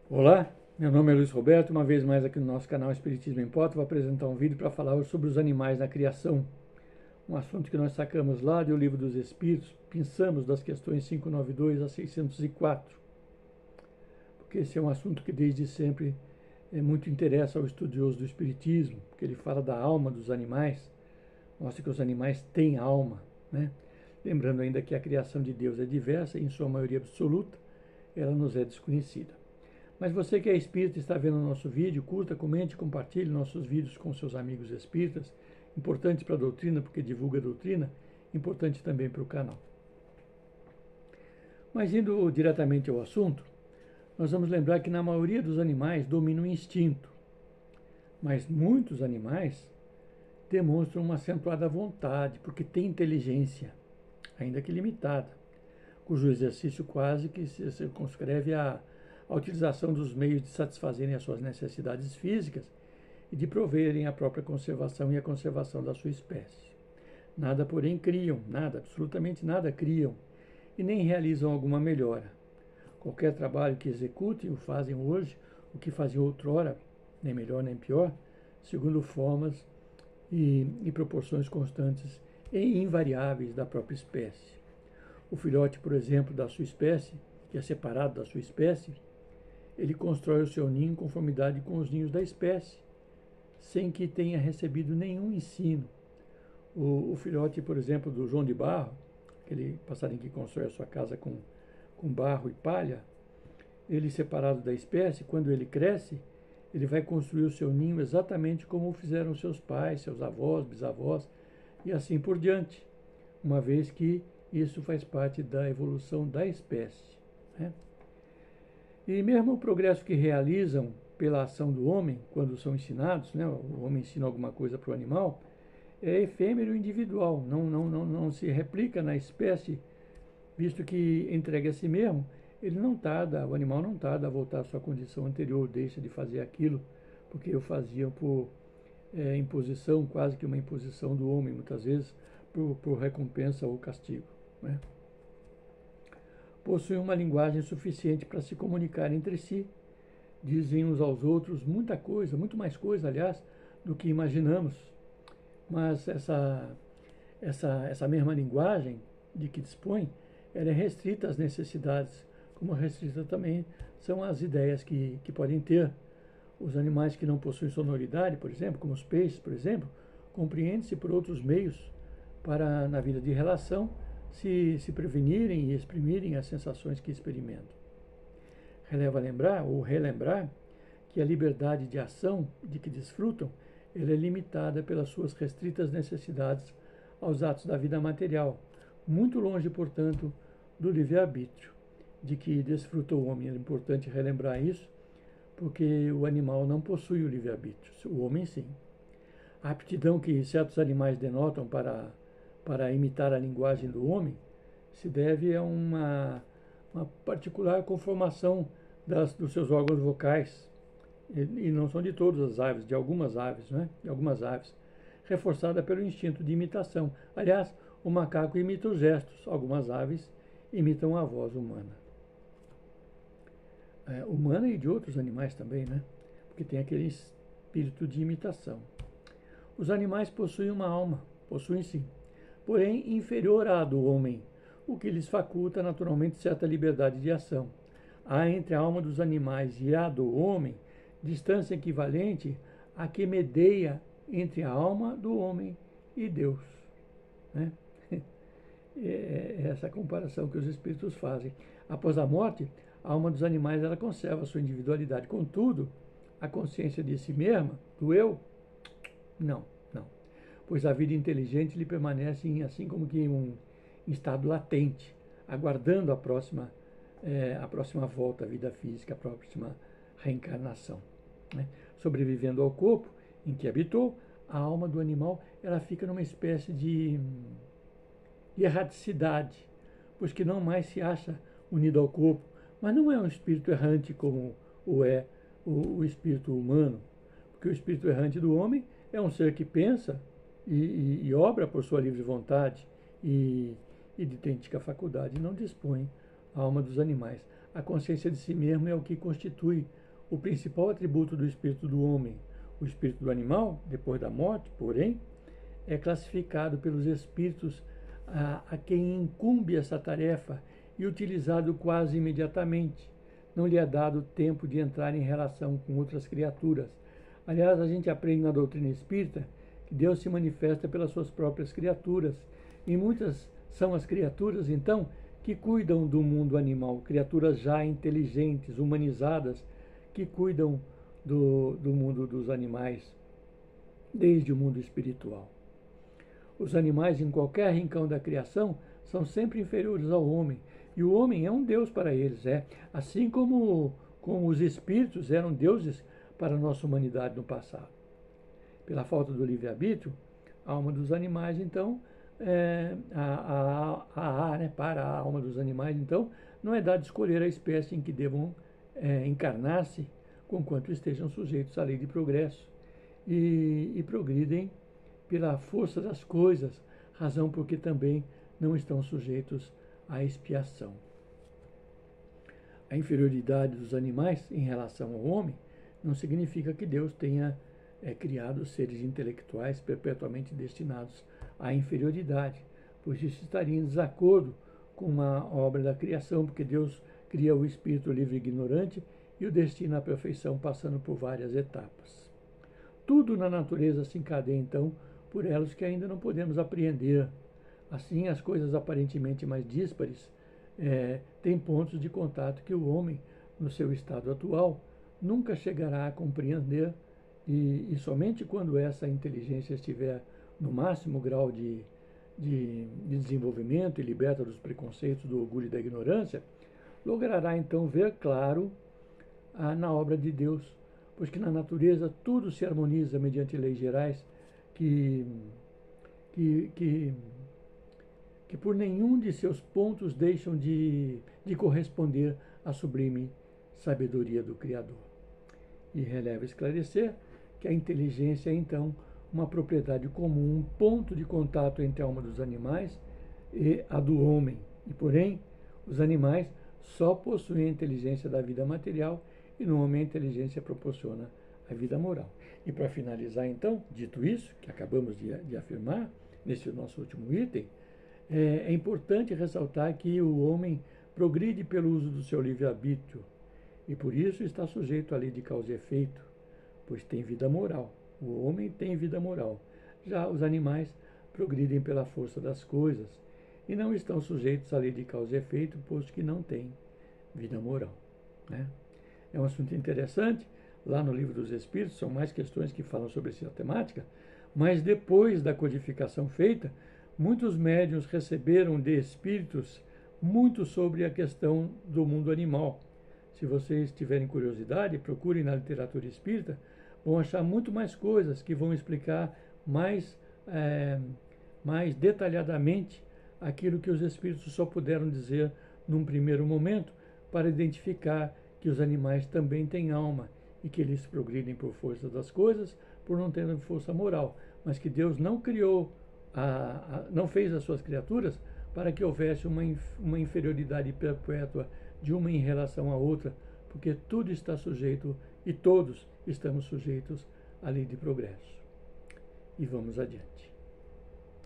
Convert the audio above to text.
Olá, meu nome é Luiz Roberto, uma vez mais aqui no nosso canal Espiritismo em Pauta, vou apresentar um vídeo para falar sobre os animais na criação, um assunto que nós sacamos lá do Livro dos Espíritos, pensamos das questões 592 a 604, porque esse é um assunto que desde sempre muito interessa ao estudioso do Espiritismo, porque ele fala da alma dos animais, mostra que os animais têm alma, né? Lembrando ainda que a criação de Deus é diversa e, em sua maioria absoluta, ela nos é desconhecida. Mas você que é espírita e está vendo o nosso vídeo, curta, comente, compartilhe nossos vídeos com seus amigos espíritas. Importante para a doutrina, porque divulga a doutrina, importante também para o canal. Mas indo diretamente ao assunto, nós vamos lembrar que na maioria dos animais domina o instinto, mas muitos animais demonstram uma acentuada vontade, porque têm inteligência, ainda que limitada, cujo exercício quase que se circunscreve a utilização dos meios de satisfazerem as suas necessidades físicas e de proverem a própria conservação e a conservação da sua espécie. Nada, porém, criam, nada, absolutamente nada criam, e nem realizam alguma melhora. Qualquer trabalho que executem o fazem hoje, o que faziam outrora, nem melhor nem pior, segundo formas e proporções constantes e invariáveis da própria espécie. O filhote, por exemplo, da sua espécie, que é separado da sua espécie, ele constrói o seu ninho em conformidade com os ninhos da espécie, sem que tenha recebido nenhum ensino. O filhote, por exemplo, do João de Barro, aquele passarinho que constrói a sua casa com barro e palha, ele separado da espécie, quando ele cresce, ele vai construir o seu ninho exatamente como fizeram seus pais, seus avós, bisavós e assim por diante, uma vez que isso faz parte da evolução da espécie, né? E mesmo o progresso que realizam pela ação do homem, quando são ensinados, né, o homem ensina alguma coisa para o animal, é efêmero e individual, não se replica na espécie, visto que entregue a si mesmo, ele não tarda, o animal não tarda a voltar à sua condição anterior, deixa de fazer aquilo, porque o faziam por imposição, quase que uma imposição do homem, muitas vezes, por recompensa ou castigo, né? Possuem uma linguagem suficiente para se comunicar entre si, dizem uns aos outros muita coisa, muito mais coisa, aliás, do que imaginamos. Mas essa mesma linguagem de que dispõe, ela é restrita às necessidades, como restrita também são as ideias que podem ter. Os animais que não possuem sonoridade, por exemplo, como os peixes, por exemplo, compreendem-se por outros meios para, na vida de relação, se prevenirem e exprimirem as sensações que experimentam. Releva lembrar ou relembrar que a liberdade de ação de que desfrutam ela é limitada pelas suas restritas necessidades aos atos da vida material, muito longe, portanto, do livre-arbítrio de que desfruta o homem. É importante relembrar isso, porque o animal não possui o livre-arbítrio, o homem sim. A aptidão que certos animais denotam para imitar a linguagem do homem se deve a uma particular conformação dos seus órgãos vocais, e não são de todas as aves, de algumas aves, né? De algumas aves, reforçada pelo instinto de imitação. Aliás, o macaco imita os gestos, algumas aves imitam a voz humana. Humana e de outros animais também, né? Porque tem aquele espírito de imitação. Os animais possuem uma alma, possuem sim, porém inferior à do homem, o que lhes faculta naturalmente certa liberdade de ação. Há entre a alma dos animais e a do homem distância equivalente à que medeia entre a alma do homem e Deus, né? É essa comparação que os espíritos fazem. Após a morte, a alma dos animais ela conserva a sua individualidade. Contudo, a consciência de si mesma, do eu, não. Pois a vida inteligente lhe permanece assim como que em um estado latente, aguardando a próxima volta à vida física, a próxima reencarnação, né? Sobrevivendo ao corpo em que habitou, a alma do animal ela fica numa espécie de erraticidade, pois que não mais se acha unido ao corpo, mas não é um espírito errante como o é o espírito humano, porque o espírito errante do homem é um ser que pensa e obra por sua livre vontade e de idêntica faculdade, não dispõe a alma dos animais. a consciência de si mesmo é o que constitui o principal atributo do espírito do homem. O espírito do animal, depois da morte, porém, é classificado pelos espíritos a quem incumbe essa tarefa e utilizado quase imediatamente. Não lhe é dado tempo de entrar em relação com outras criaturas. Aliás, a gente aprende na doutrina espírita que Deus se manifesta pelas suas próprias criaturas. E muitas são as criaturas, então, que cuidam do mundo animal, criaturas já inteligentes, humanizadas, que cuidam do mundo dos animais, desde o mundo espiritual. Os animais, em qualquer rincão da criação, são sempre inferiores ao homem. E o homem é um Deus para eles, assim como os espíritos eram deuses para a nossa humanidade no passado. Pela falta do livre-arbítrio, a alma dos animais, então, para a alma dos animais, então, não é dado escolher a espécie em que devam encarnar-se, conquanto estejam sujeitos à lei de progresso e progridem pela força das coisas, razão porque também não estão sujeitos à expiação. A inferioridade dos animais em relação ao homem não significa que Deus tenha criado seres intelectuais perpetuamente destinados à inferioridade, pois isso estaria em desacordo com a obra da criação, porque Deus cria o espírito livre e ignorante e o destina à perfeição, passando por várias etapas. Tudo na natureza se encadeia, então, por elos que ainda não podemos apreender. Assim, as coisas aparentemente mais díspares têm pontos de contato que o homem, no seu estado atual, nunca chegará a compreender, e somente quando essa inteligência estiver no máximo grau de desenvolvimento e liberta dos preconceitos, do orgulho e da ignorância, logrará então ver claro na obra de Deus, pois que na natureza tudo se harmoniza mediante leis gerais que por nenhum de seus pontos deixam de corresponder à sublime sabedoria do Criador. E releva esclarecer que a inteligência é, então, uma propriedade comum, um ponto de contato entre a alma dos animais e a do homem. E, porém, os animais só possuem a inteligência da vida material e no homem a inteligência proporciona a vida moral. E para finalizar, então, dito isso, que acabamos de afirmar, nesse nosso último item, é importante ressaltar que o homem progride pelo uso do seu livre-arbítrio e por isso está sujeito à lei de causa e efeito, pois tem vida moral. O homem tem vida moral. Já os animais progridem pela força das coisas e não estão sujeitos à lei de causa e efeito, posto que não têm vida moral. É um assunto interessante. Lá no Livro dos Espíritos são mais questões que falam sobre essa temática, mas depois da codificação feita, muitos médiuns receberam de espíritos muito sobre a questão do mundo animal. Se vocês tiverem curiosidade, procurem na literatura espírita, vão achar muito mais coisas que vão explicar mais detalhadamente aquilo que os espíritos só puderam dizer num primeiro momento, para identificar que os animais também têm alma e que eles progridem por força das coisas, por não terem força moral, mas que Deus não criou, não fez as suas criaturas para que houvesse uma inferioridade perpétua de uma em relação à outra, porque tudo está sujeito e todos estamos sujeitos à lei de progresso. E vamos adiante.